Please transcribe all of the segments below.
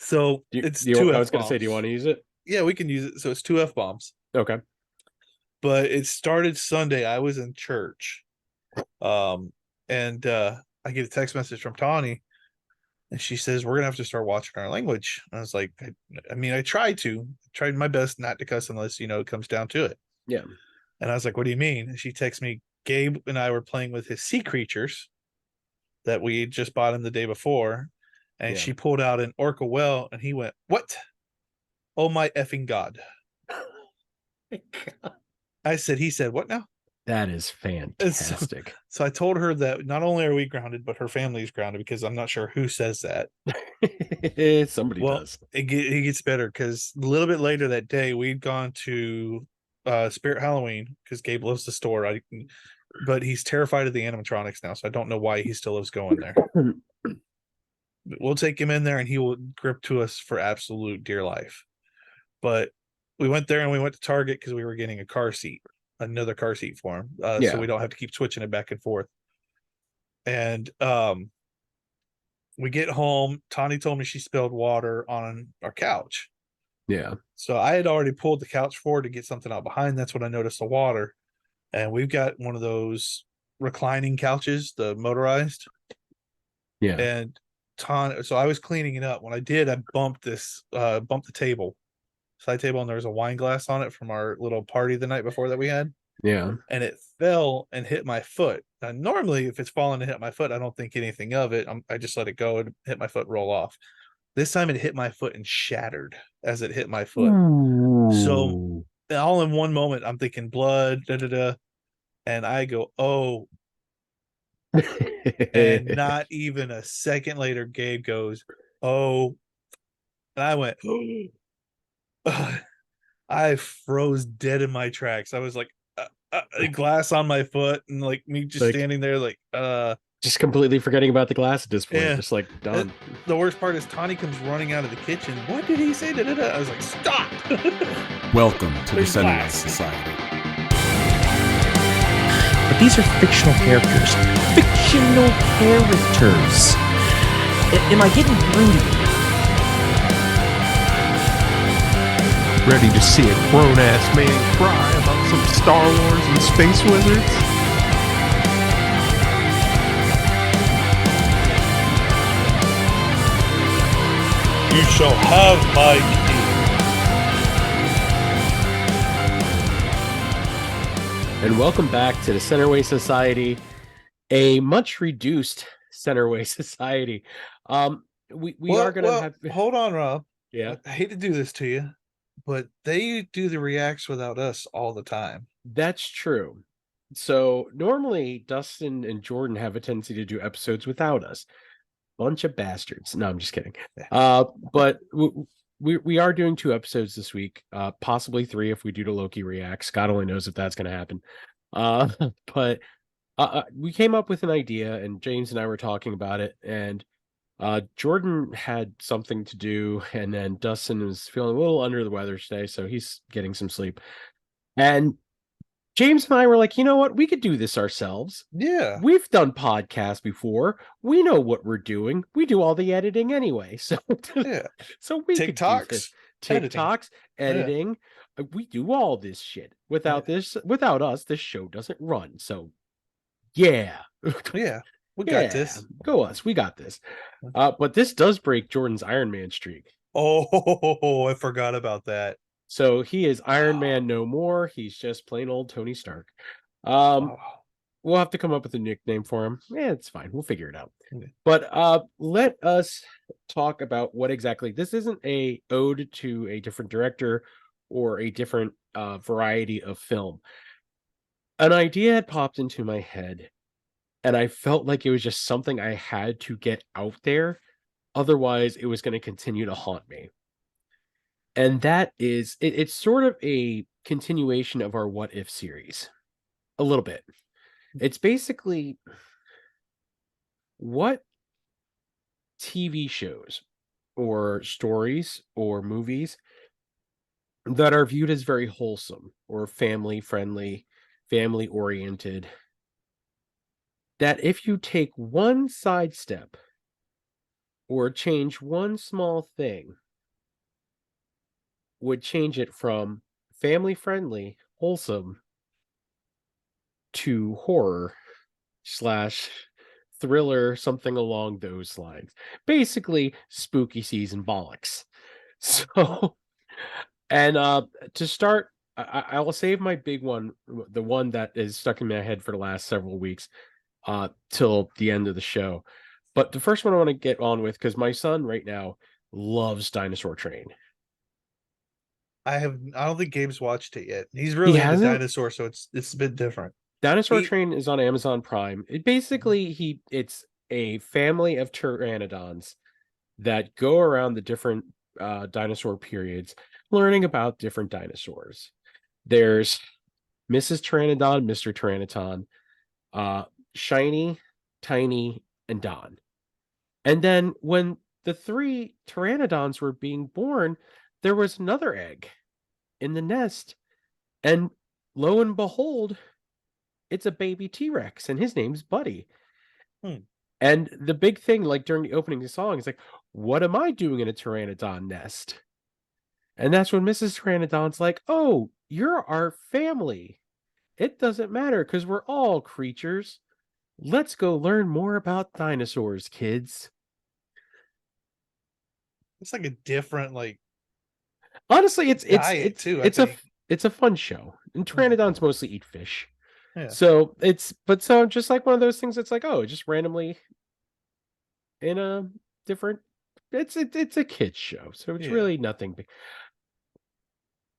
So it's two I F was going to say, do you bombs. want to use it? Yeah, we can use it. So it's two F bombs. Okay. But it started Sunday. I was in church. And I get a text message from Tawny, and she says, we're gonna have to start watching our language. And I was like, I mean, I tried my best not to cuss unless, it comes down to it. Yeah. And I was like, what do you mean? And she texts me, Gabe and I were playing with his sea creatures that we just bought him the day before. And Yeah. she pulled out an orca whale, and he went, what? Oh my effing God. He said, what now? That is fantastic. So I told her that not only are we grounded, but her family is grounded, because I'm not sure who says that. Somebody Well, does. it gets better, because a little bit later that day, we'd gone to Spirit Halloween, because Gabe loves the store. But he's terrified of the animatronics now, so I don't know why he still loves going there. We'll take him in there, and he will grip to us for absolute dear life. But we went there, and we went to Target because we were getting another car seat for him, so we don't have to keep switching it back and forth. And we get home. Tawny told me she spilled water on our couch. Yeah. So I had already pulled the couch forward to get something out behind. That's when I noticed the water. And we've got one of those reclining couches, the motorized. Yeah. And so I was cleaning it up. When I did, I bumped the side table, and there was a wine glass on it from our little party the night before that we had. Yeah. And it fell and hit my foot. Now, normally, if it's fallen and hit my foot, I don't think anything of it. I just let it go and hit my foot, roll off. This time it hit my foot and shattered as it hit my foot. Ooh. So all in one moment, I'm thinking blood, and I go, oh. And not even a second later, Gabe goes, oh. And I went, oh. I froze dead in my tracks. I was like, a glass on my foot, and like me just standing there like just completely forgetting about the glass at this point. Yeah. Just like done. The worst part is Tawny comes running out of the kitchen. What did he say? I was like, stop. Welcome to the CWS Society. But these are fictional characters. Fictional characters. Am I getting through to you? Ready to see a grown-ass man cry about some Star Wars and space wizards? You shall have my key. And welcome back to the Centerway Society, a much reduced Centerway Society. We are going to have... Hold on, Rob. Yeah. I hate to do this to you, but they do the reacts without us all the time. That's true. So normally Dustin and Jordan have a tendency to do episodes without us. Bunch of bastards. No, I'm just kidding. But we are doing 2 episodes this week, possibly 3 if we do the Loki reacts. God only knows if that's going to happen. But we came up with an idea, and James and I were talking about it, and Jordan had something to do, and then Dustin was feeling a little under the weather today, so he's getting some sleep. And James and I were like, you know what? We could do this ourselves. Yeah. We've done podcasts before. We know what we're doing. We do all the editing anyway. So, yeah. So we TikToks, could do this. TikToks, editing. Yeah. We do all this shit. Without us, this show doesn't run. So, yeah. Yeah. We got this. Go us. We got this. But this does break Jordan's Iron Man streak. Oh, I forgot about that. So he is Iron Man no more. He's just plain old Tony Stark. We'll have to come up with a nickname for him. Yeah, it's fine. We'll figure it out. Okay. But let us talk about what exactly... This isn't a ode to a different director or a different variety of film. An idea had popped into my head, and I felt like it was just something I had to get out there. Otherwise, it was going to continue to haunt me. And that is, it's sort of a continuation of our What If series. A little bit. It's basically, what TV shows or stories or movies that are viewed as very wholesome or family-friendly, family-oriented, that if you take one sidestep or change one small thing would change it from family friendly, wholesome to horror slash thriller, something along those lines. Basically, spooky season bollocks. So, and to start, I will save my big one, the one that is stuck in my head for the last several weeks, till the end of the show. But the first one I want to get on with, because my son right now loves Dinosaur Train. I don't think Gabe's watched it yet. He's He really into hasn't? dinosaurs, so it's a bit different. Dinosaur He- Train is on Amazon Prime. It basically it's a family of pteranodons that go around the different dinosaur periods, learning about different dinosaurs. There's Mrs. Pteranodon, Mr. Pteranodon, Shiny, Tiny, and Don. And then when the 3 pteranodons were being born, there was another egg in the nest. And lo and behold, it's a baby T-Rex, and his name's Buddy. Hmm. And the big thing, like during the opening of the song, is like, what am I doing in a pteranodon nest? And that's when Mrs. Pteranodon's like, oh, you're our family. It doesn't matter because we're all creatures. Let's go learn more about dinosaurs, kids. It's like a different like Honestly, diet too. it's a fun show. And pteranodons mostly eat fish. Yeah. So so just like one of those things that's like, oh, just randomly in a different it's a kids show. So it's Yeah. really nothing big.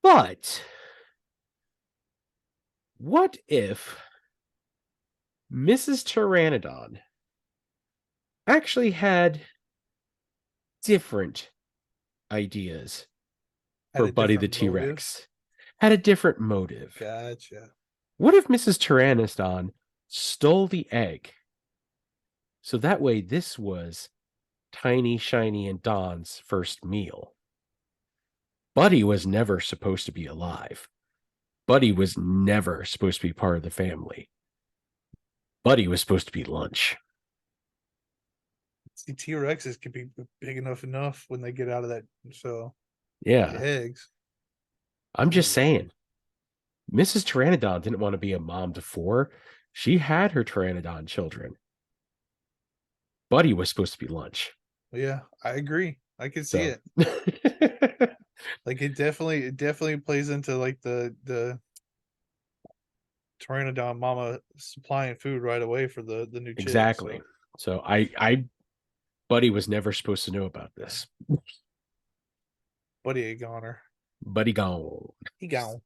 But what if Mrs. Pteranodon actually had different ideas Had for a Buddy the different motive? T-Rex? Had a different motive. Gotcha. What if Mrs. Pteranodon stole the egg? So that way this was Tiny, Shiny, and Don's first meal. Buddy was never supposed to be alive. Buddy was never supposed to be part of the family. Buddy was supposed to be lunch. See, T-Rexes could be big enough when they get out of that. So Yeah. the eggs. I'm just saying. Mrs. Pteranodon didn't want to be a mom to 4. She had her Pteranodon children. Buddy was supposed to be lunch. Yeah, I agree. I can see it. it. Like it definitely plays into like the Pteranodon mama supplying food right away for the new chick, Exactly. so. So I Buddy was never supposed to know about this. Buddy a goner. Buddy gone. He gone.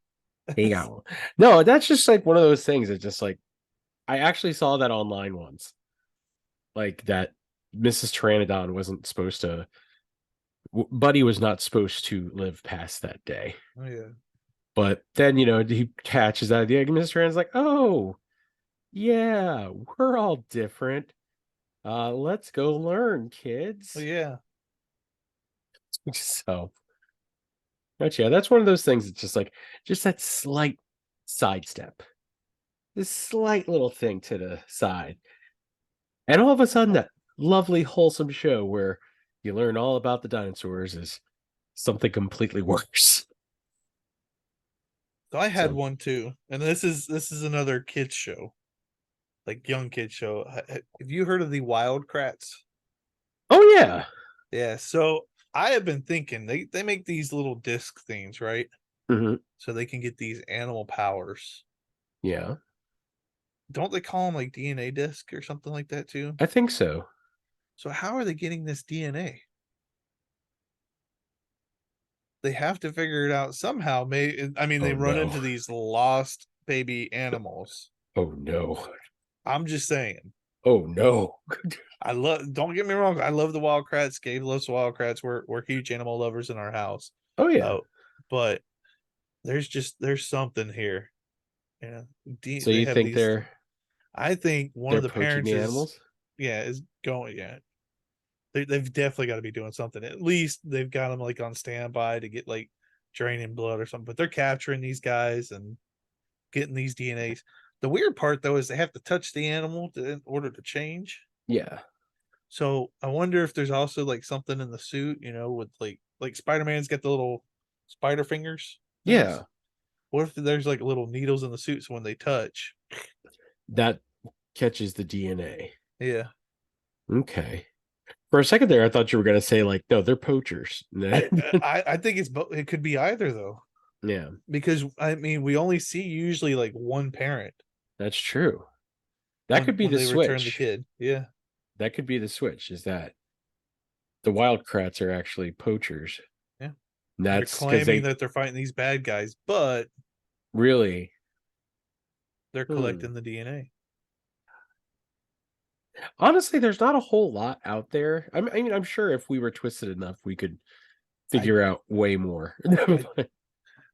He gone. No, that's just like one of those things that just like I actually saw that online once. Like that Mrs. Pteranodon wasn't supposed to Buddy was not supposed to live past that day. Oh yeah. But then, he catches that the egg, and Mr. Rand's like, oh, yeah, we're all different. Let's go learn, kids. Oh yeah. So, but yeah, that's one of those things that's just like, just that slight sidestep. This slight little thing to the side. And all of a sudden, that lovely, wholesome show where you learn all about the dinosaurs is something completely worse. So I had So- one too, and this is another kids show, like young kids show. Have you heard of the Wild Kratts? Oh, yeah. Yeah. So I have been thinking they make these little disc things, right? Mhm. So they can get these animal powers. Yeah, Don't they call them like DNA disc or something like that too? I think so. So how are they getting this DNA? They have to figure it out somehow. They Oh, run no. into these lost baby animals. Oh, no. I'm just saying. Oh, no. Don't get me wrong, I love the Wild Kratts. Gabe loves the Wild Kratts. We're huge animal lovers in our house. Oh, yeah. But there's something here. Yeah. So you think I think one they're of the poaching parents the is animals? is going, yeah. They've definitely got to be doing something. At least they've got them like on standby to get like draining blood or something. But they're capturing these guys and getting these DNAs. The weird part though is they have to touch the animal in order to change. Yeah. So I wonder if there's also like something in the suit, with like Spider-Man's got the little spider fingers. things. Yeah, What if there's like little needles in the suit, so when they touch, that catches the DNA. yeah. Okay. For a second there, I thought you were gonna say like, no, they're poachers. I think it's both. It could be either though, Yeah, because I mean we only see usually like one parent that's true. That could be when the they return the switch. kid. Yeah, That could be the switch. Is that the Wildcrats are actually poachers? yeah. And They're that's because claiming they that they're fighting these bad guys, but really. they're Hmm. collecting the DNA. Honestly, there's not a whole lot out there. I mean, I'm sure if we were twisted enough, we could figure out way more.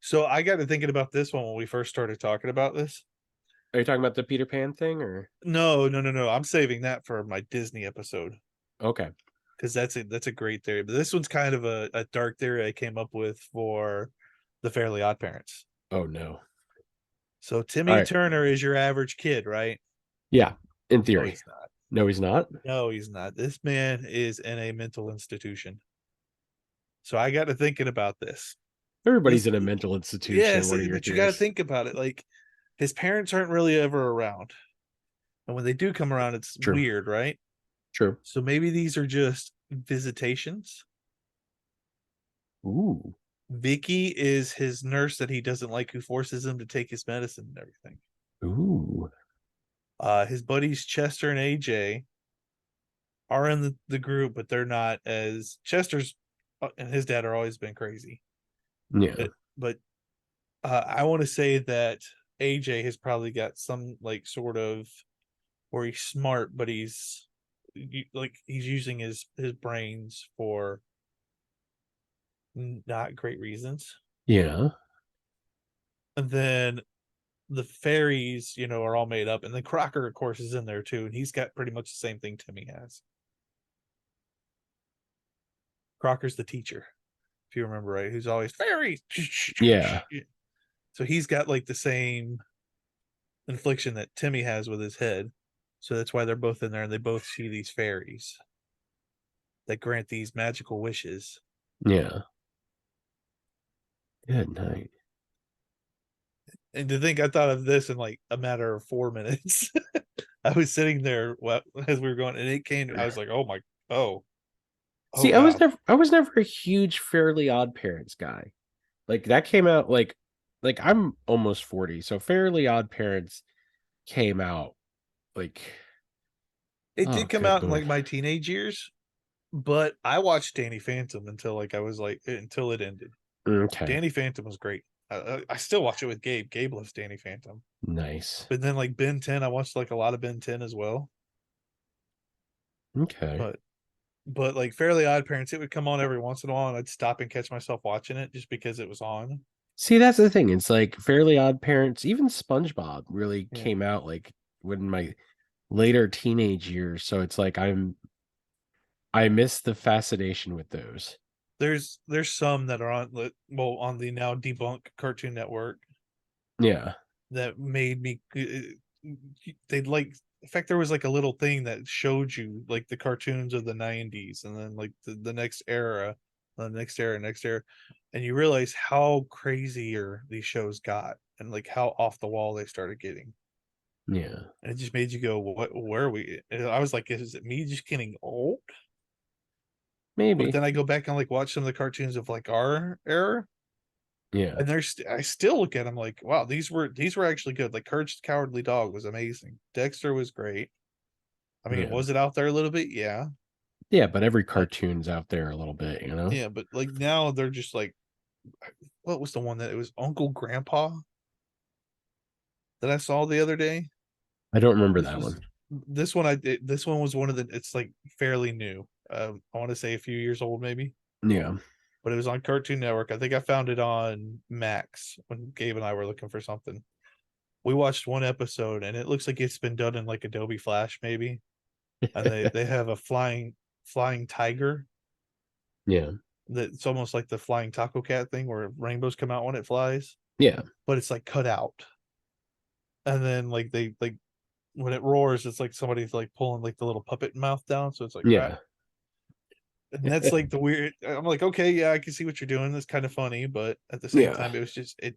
So I got to thinking about this one when we first started talking about this. Are you talking about the Peter Pan thing, or No. I'm saving that for my Disney episode okay? because that's a great theory. But this one's kind of a dark theory I came up with for the Fairly Odd Parents. Oh no! So All Timmy right. Turner is your average kid, right? Yeah, in No, theory. he's not. No, he's not. No, he's not. This man is in a mental institution. So I got to thinking about this. Everybody's in a mental institution. Yes, What are your but you got to theories? think about it. Like his parents aren't really ever around, and when they do come around, it's True. weird, right? True. So maybe these are just visitations. Ooh. Vicky is his nurse that he doesn't like, who forces him to take his medicine and everything. Ooh. His buddies Chester and AJ are in the group, but they're not as Chester's and his dad are always been crazy. Yeah. But I want to say that AJ has probably got some like sort of where he's smart, but he's using his brains for not great reasons. Yeah. And then the fairies, are all made up, and then Crocker, of course, is in there too, and he's got pretty much the same thing Timmy has. Crocker's the teacher, if you remember right, who's always fairies. Yeah. So he's got like the same infliction that Timmy has with his head. So that's why they're both in there, and they both see these fairies that grant these magical wishes. Yeah. Good night. And to think I thought of this in like a matter of 4 minutes. I was sitting there as we were going, and it came. I was like, oh. See, wow. I was never a huge Fairly Odd Parents guy. Like that came out like I'm almost 40, so Fairly Odd Parents came out like It oh, did come good out in Lord. like my teenage years, but I watched Danny Phantom until like I was like until it ended. Okay. Danny Phantom was great. I still watch it with Gabe. Gabe loves Danny Phantom. Nice. But then like Ben 10, I watched like a lot of Ben 10 as well. Okay. But like Fairly Odd Parents, it would come on every once in a while, and I'd stop and catch myself watching it just because it was on. See, that's the thing. It's like Fairly Odd Parents, even SpongeBob really Yeah. came out like when my later teenage years. So it's like I miss the fascination with those. There's some that are on the now debunked Cartoon Network Yeah. that made me they'd like, in fact, there was like a little thing that showed you like the cartoons of the 90s, and then like the next era, next era, and you realize how crazier these shows got and like how off the wall they started getting. Yeah. And it just made you go, where are we? And I was like, is it me just getting old? Maybe. But then I go back and like watch some of the cartoons of like our era, Yeah. and I still look at them like, wow, these were actually good. Like Courage the Cowardly Dog was amazing. Dexter was great. I mean, Yeah. was it out there a little bit? Yeah. Yeah, but every cartoon's out there a little bit, you know? Yeah, but like now they're just like, what was the one that it was Uncle Grandpa that I saw the other day? I don't remember This that was- one. This one this one was one of the, it's like fairly new. I want to say a few years old maybe, Yeah. but it was on Cartoon Network. I think I found it on Max when Gabe and I were looking for something. We watched one episode, and it looks like it's been done in like Adobe Flash maybe. And they have a flying tiger Yeah. that's almost like the flying taco cat thing where rainbows come out when it flies, Yeah. but it's like cut out. And then like they when it roars, it's like somebody's like pulling like the little puppet mouth down, so it's like Yeah. and that's like the weird. I'm like, okay, yeah, I can see what you're doing. That's kind of funny, but at the same Yeah. time, it was just it.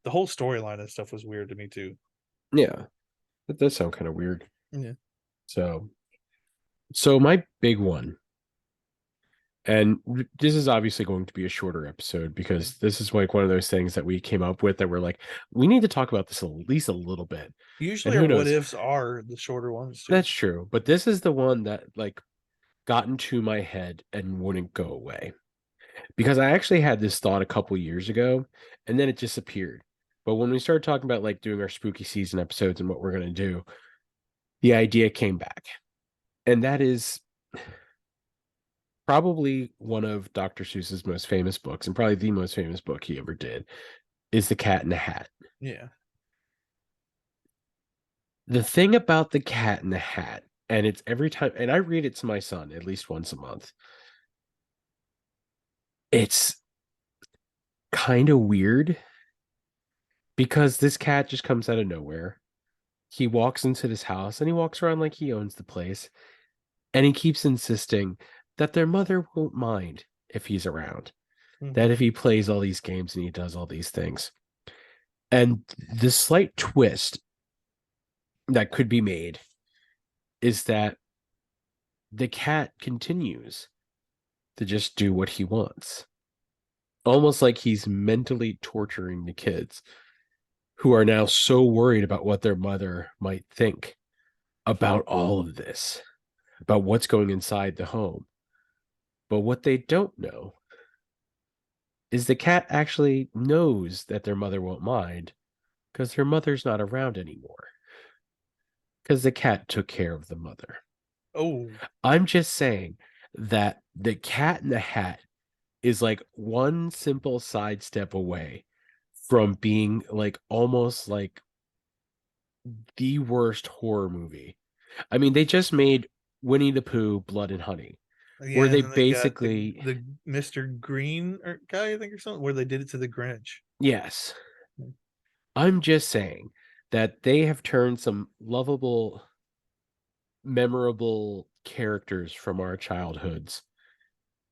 The whole storyline and stuff was weird to me too. Yeah. That does sound kind of weird. Yeah. So my big one, and this is obviously going to be a shorter episode because this is like one of those things that we came up with that we're like, we need to talk about this at least a little bit. Usually, who our what knows? ifs are the shorter ones. Too. That's true, but this is the one that like got into my head and wouldn't go away because I actually had this thought a couple years ago and then it disappeared. But when we started talking about like doing our spooky season episodes and what we're going to do, the idea came back. And that is probably one of Dr. Seuss's most famous books, and probably the most famous book he ever did, is The Cat in the Hat. Yeah. The thing about The Cat in the Hat, and it's every time, and I read it to my son at least once a month, it's kind of weird because this cat just comes out of nowhere. He walks into this house and he walks around like he owns the place, and he keeps insisting that their mother won't mind if he's around, that if he plays all these games and he does all these things. And the slight twist that could be made is that the cat continues to just do what he wants. Almost like he's mentally torturing the kids who are now so worried about what their mother might think about all of this, about what's going inside the home. But what they don't know is the cat actually knows that their mother won't mind because her mother's not around anymore. Because the cat took care of the mother. Oh. I'm just saying that the Cat in the Hat is like one simple sidestep away from being like almost like the worst horror movie. I mean, they just made Winnie the Pooh, Blood and Honey, Yeah, where they and then basically got the Mr. Green or guy, I think, or something, where they did it to the Grinch. yes. I'm just saying that they have turned some lovable, memorable characters from our childhoods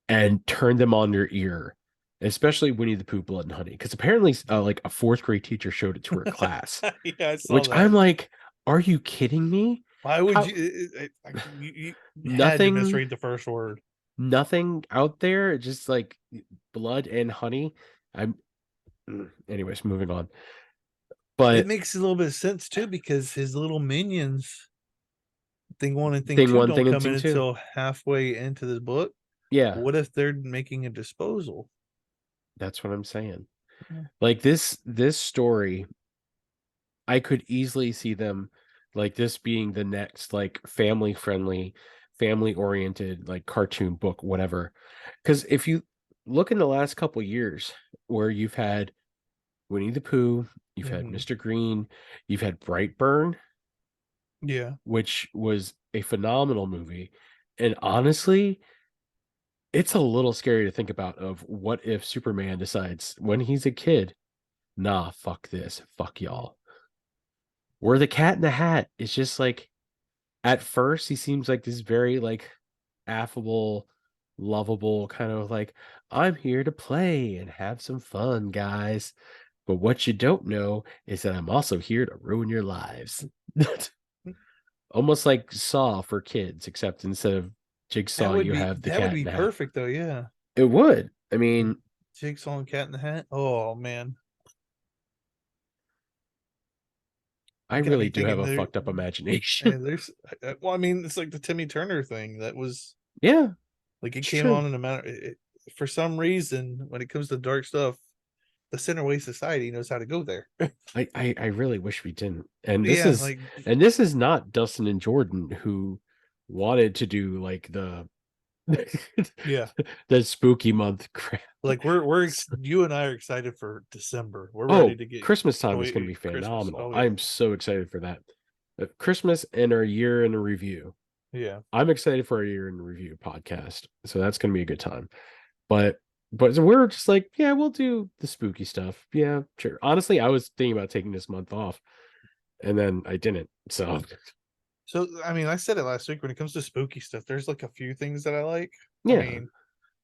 and turned them on their ear, especially Winnie the Pooh, Blood and Honey, because apparently like a fourth grade teacher showed it to her class, Yeah, I saw which that. I'm like, are you kidding me? Why would How- you had to Nothing- misread the first word. Nothing out there, just like blood and honey. Anyways, moving on. But It makes a little bit of sense too, because his little minions, thing one and thing Thing two, one, don't thing and come thing in two. until halfway into this book. yeah, What if they're making a disposal? that's what I'm saying. Yeah. Like this story, I could easily see them like this being the next like family friendly, family oriented like cartoon book, whatever. Because if you look in the last couple years where you've had Winnie the Pooh, you've had Mr. Green, you've had Brightburn, Yeah. which was a phenomenal movie. And honestly, it's a little scary to think about of what if Superman decides when he's a kid, nah, fuck this, fuck y'all. Where the Cat in the Hat is just like, at first he seems like this very like affable, lovable kind of like, I'm here to play and have some fun, guys. But what you don't know is that I'm also here to ruin your lives. Almost like Saw for kids, except instead of Jigsaw, you have the that Cat would be in the Hat. perfect though. Yeah, It would. I mean, Jigsaw and Cat in the Hat. Oh man, I got me really do have thinking a there- fucked up imagination. there's well, I mean, it's like the Timmy Turner thing that was Yeah, like it It's came true. on in a matter. For some reason, when it comes to dark stuff, the Centerway Society knows how to go there. I really wish we didn't. And this Yeah, is like and this is not Dustin and Jordan who wanted to do like the yeah, the spooky month crap. like you and I are excited for December. We're Oh, ready to get Christmas time is wait, going to be Christmas. phenomenal. Oh, yeah. I'm so excited for that. Christmas and our year in review. Yeah, I'm excited for our year in review podcast. So that's going to be a good time. But we're just like, yeah, we'll do the spooky stuff. Yeah, sure. Honestly, I was thinking about taking this month off and then I didn't. So So I mean, I said it last week. When it comes to spooky stuff, there's like a few things that I like. I yeah, mean,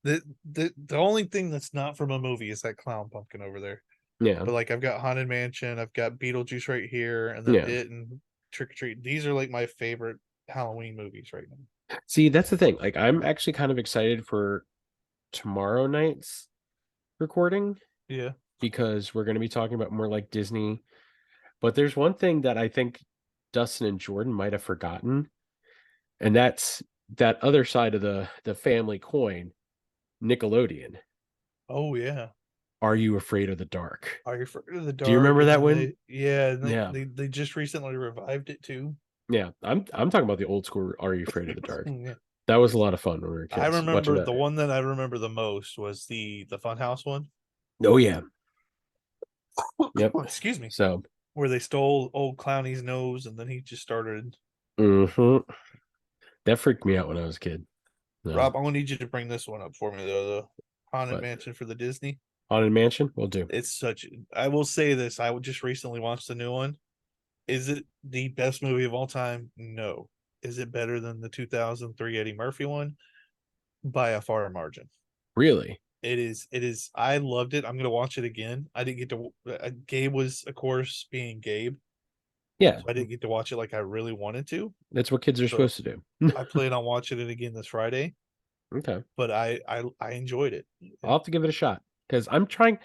the only thing that's not from a movie is that clown pumpkin over there. yeah, But like, I've got Haunted Mansion, I've got Beetlejuice right here, and then yeah. It and Trick or Treat. These are like my favorite Halloween movies right now. See, that's the thing. Like, I'm actually kind of excited for tomorrow night's recording Yeah. because we're going to be talking about more like Disney. But there's one thing that I think Dustin and Jordan might have forgotten, and that's that other side of the family coin, Nickelodeon. Oh yeah. Are You Afraid of the Dark? Are You Afraid of the Dark? Do you remember And that then one? Yeah. they just recently revived it too. Yeah, I'm talking about the old school Are You Afraid of the Dark? Yeah. That was a lot of fun when we were I kids watching remember that. the one that I remember the most was the Funhouse one. Oh yeah. Yep. Excuse me. So Where they stole old Clowny's nose and then he just started. that freaked me out when I was a kid. No. Rob, I'm gonna need you to bring this one up for me though. The Haunted What? Mansion for the Disney. Haunted Mansion, we'll do. It's such. I will say this. I just recently watched the new one. Is it the best movie of all time? No. Is it better than the 2003 Eddie Murphy one? By a far margin. Really? It is. It is. I loved it. I'm gonna watch it again. I didn't get to. Gabe was, of course, being Gabe. Yeah, So I didn't get to watch it like I really wanted to. that's what kids are So supposed to do. I plan on watching it again this Friday. Okay, But I enjoyed it. I'll have to give it a shot because I'm trying.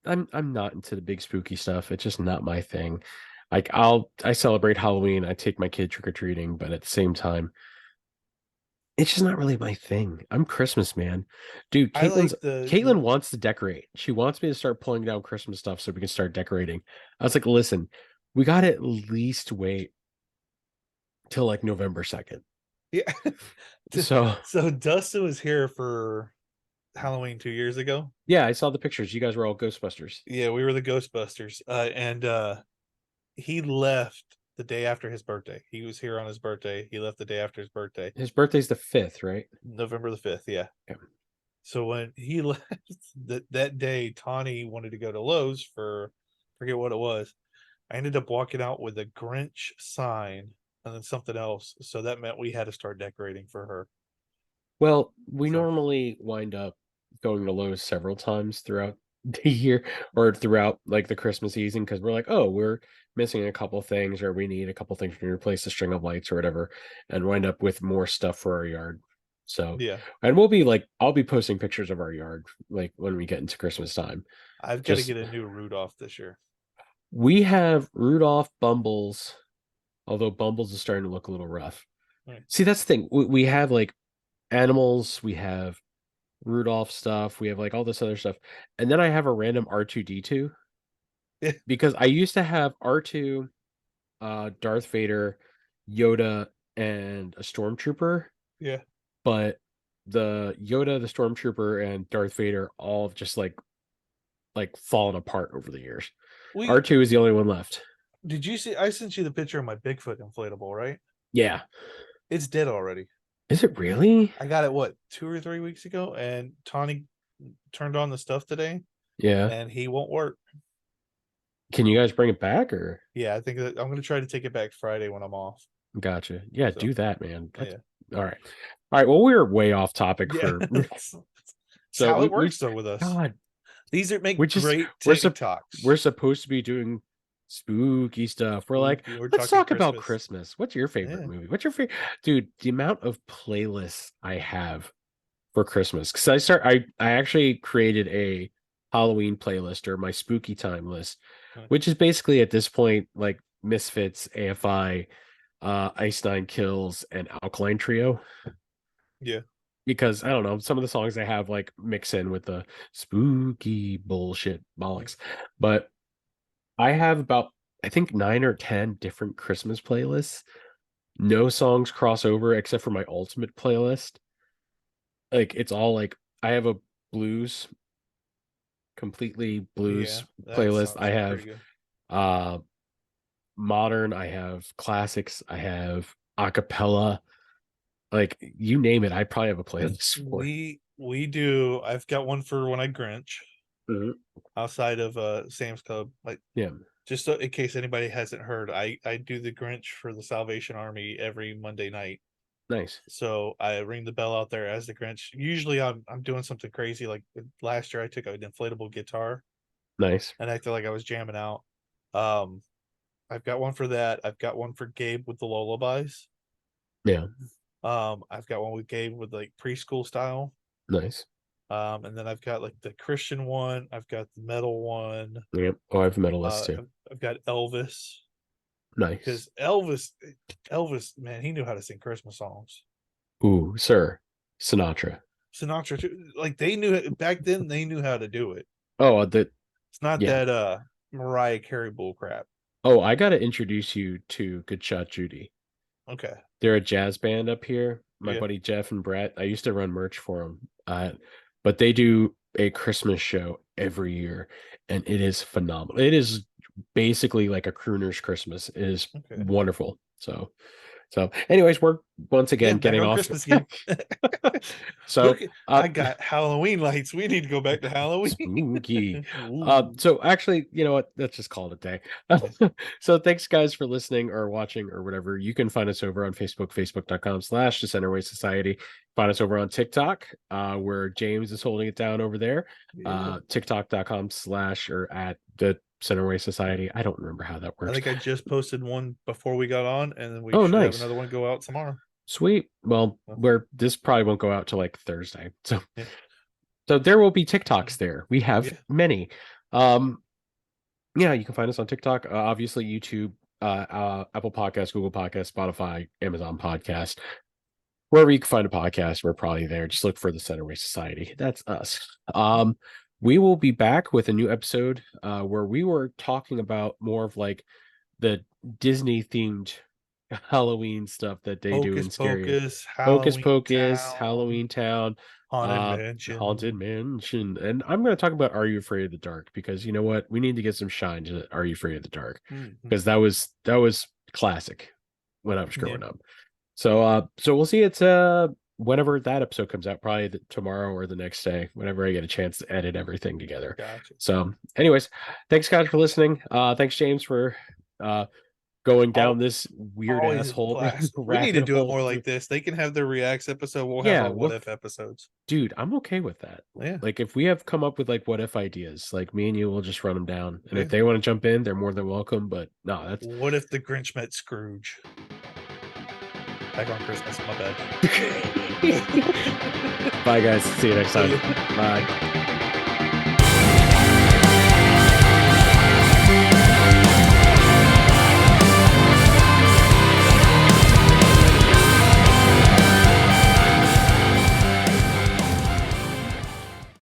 I'm not into the big spooky stuff. It's just not my thing. Like I celebrate Halloween. I take my kid trick or treating, but at the same time, it's just not really my thing. I'm Christmas man, dude. I like Caitlin wants to decorate. She wants me to start pulling down Christmas stuff so we can start decorating. I was like, listen, we got to at least wait till like November 2nd. Yeah. So Dustin was here for Halloween 2 years ago. Yeah, I saw the pictures. You guys were all Ghostbusters. Yeah, we were the Ghostbusters. And he left the day after his birthday. He was here on his birthday. He left the day after his birthday. His birthday's the 5th, right? November the 5th, yeah. Okay. So when he left that day, Tawny wanted to go to Lowe's for forget what it was. I ended up walking out with a Grinch sign and then something else. So that meant we had to start decorating for her. Well, we So- normally wind up going to Lowe's several times throughout the year or throughout like the Christmas season because we're like, oh, we're missing a couple things or we need a couple things to replace the string of lights or whatever, and wind up with more stuff for our yard. So Yeah. and we'll be like, I'll be posting pictures of our yard like when we get into Christmas time. I've got to Just- get a new Rudolph this year. We have Rudolph, Bumbles, although Bumbles is starting to look a little rough. Right. See, that's the thing. We have like animals, we have Rudolph stuff, we have like all this other stuff. And then I have a random R2D2. Yeah. Because I used to have R2, Darth Vader, Yoda, and a Stormtrooper. Yeah. But the Yoda, the Stormtrooper, and Darth Vader all just like fallen apart over the years. R2 is the only one left. Did you see? I sent you the picture of my Bigfoot inflatable, right? Yeah. It's dead already. Is it really? I got it, what, 2 or 3 weeks ago? And Tawny turned on the stuff today Yeah. and he won't work. Can you guys bring it back or? Yeah, I think that I'm going to try to take it back Friday when I'm off. Gotcha. Yeah, So- do that, man. Yeah. All right. All right. Well, we're way off topic Yeah. for That's So how we- it works though with us. God. These are make We're just- great we're sup- TikToks. We're supposed to be doing spooky stuff. We're like, Spooky, we're let's talking talk about Christmas. What's your favorite Yeah. movie? What's your favorite, dude? The amount of playlists I have for Christmas because I actually created a Halloween playlist or my spooky time list, Okay. which is basically at this point like Misfits, AFI, Ice Nine Kills, and Alkaline Trio. Yeah. Because I don't know, some of the songs I have like mix in with the spooky bullshit bollocks, but I have about I think 9 or 10 different Christmas playlists. No songs cross over except for my ultimate playlist. Like it's all like I have a blues, completely blues that playlist. sounds I have pretty good. modern, I have classics, I have acapella, like you name it, I probably have a playlist for. We do. I've got one for when I Grinch Mhm. outside of Sam's Club. Like Yeah. just so, in case anybody hasn't heard, I do the Grinch for the Salvation Army every Monday night. Nice. So I ring the bell out there as the Grinch. Usually I'm doing something crazy. Like last year, I took an inflatable guitar Nice. and acted like I was jamming out. I've got one for that. I've got one for Gabe with the lullabies. Yeah. I've got one with Gabe with like preschool style. Nice. And then I've got like the Christian one. I've got the metal one. Yep. Oh, I have a medalist too. I've got Elvis. Nice. Because Elvis, man, he knew how to sing Christmas songs. Ooh, sir. Sinatra too. Like they knew it back then. They knew how to do it. Oh, It's not yeah. that Mariah Carey bull crap. Oh, I got to introduce you to Good Shot Judy. Okay. They're a jazz band up here. My Yeah. buddy Jeff and Brett. I used to run merch for them. But they do a Christmas show every year, and it is phenomenal. It is basically like a crooner's Christmas. It is wonderful. So anyways, we're once again back getting on off Christmas again. So Look, I got Halloween lights. We need to go back to Halloween. Spooky. Ooh. So actually, you know what? Let's just call it a day. So thanks guys for listening or watching or whatever. You can find us over on Facebook, facebook.com/The Centerway Society. Find us over on TikTok, where James is holding it down over there. TikTok.com/ or at the Centerway Society. I don't remember how that works. I think I just posted one before we got on, and then we should have another one go out tomorrow. Sweet. Well, this probably won't go out till like Thursday. So there will be TikToks there. We have many. You can find us on TikTok, obviously YouTube, Apple Podcasts, Google Podcasts, Spotify, Amazon Podcast. Wherever you can find a podcast, we're probably there. Just look for the Centerway Society. That's us. We will be back with a new episode where we were talking about more of like the Disney themed Halloween stuff that they do in scary Hocus Pocus, Halloween Town, Haunted Mansion. And I'm going to talk about Are You Afraid of the Dark? Because you know what? We need to get some shine to Are You Afraid of the Dark? Because that was classic when I was growing up. So we'll see it whenever that episode comes out, probably tomorrow or the next day, whenever I get a chance to edit everything together. Gotcha. So anyways, thanks guys for listening. Thanks James for going down this weird asshole. We need to do it more like this. They can have their reacts episode. We'll have our what if episodes. Dude, I'm okay with that. Yeah. Like if we have come up with like what if ideas, like me and you will just run them down. And if they want to jump in, they're more than welcome. But no, that's what if the Grinch met Scrooge? Back on Christmas, my bad. Bye guys. See you next time. Bye.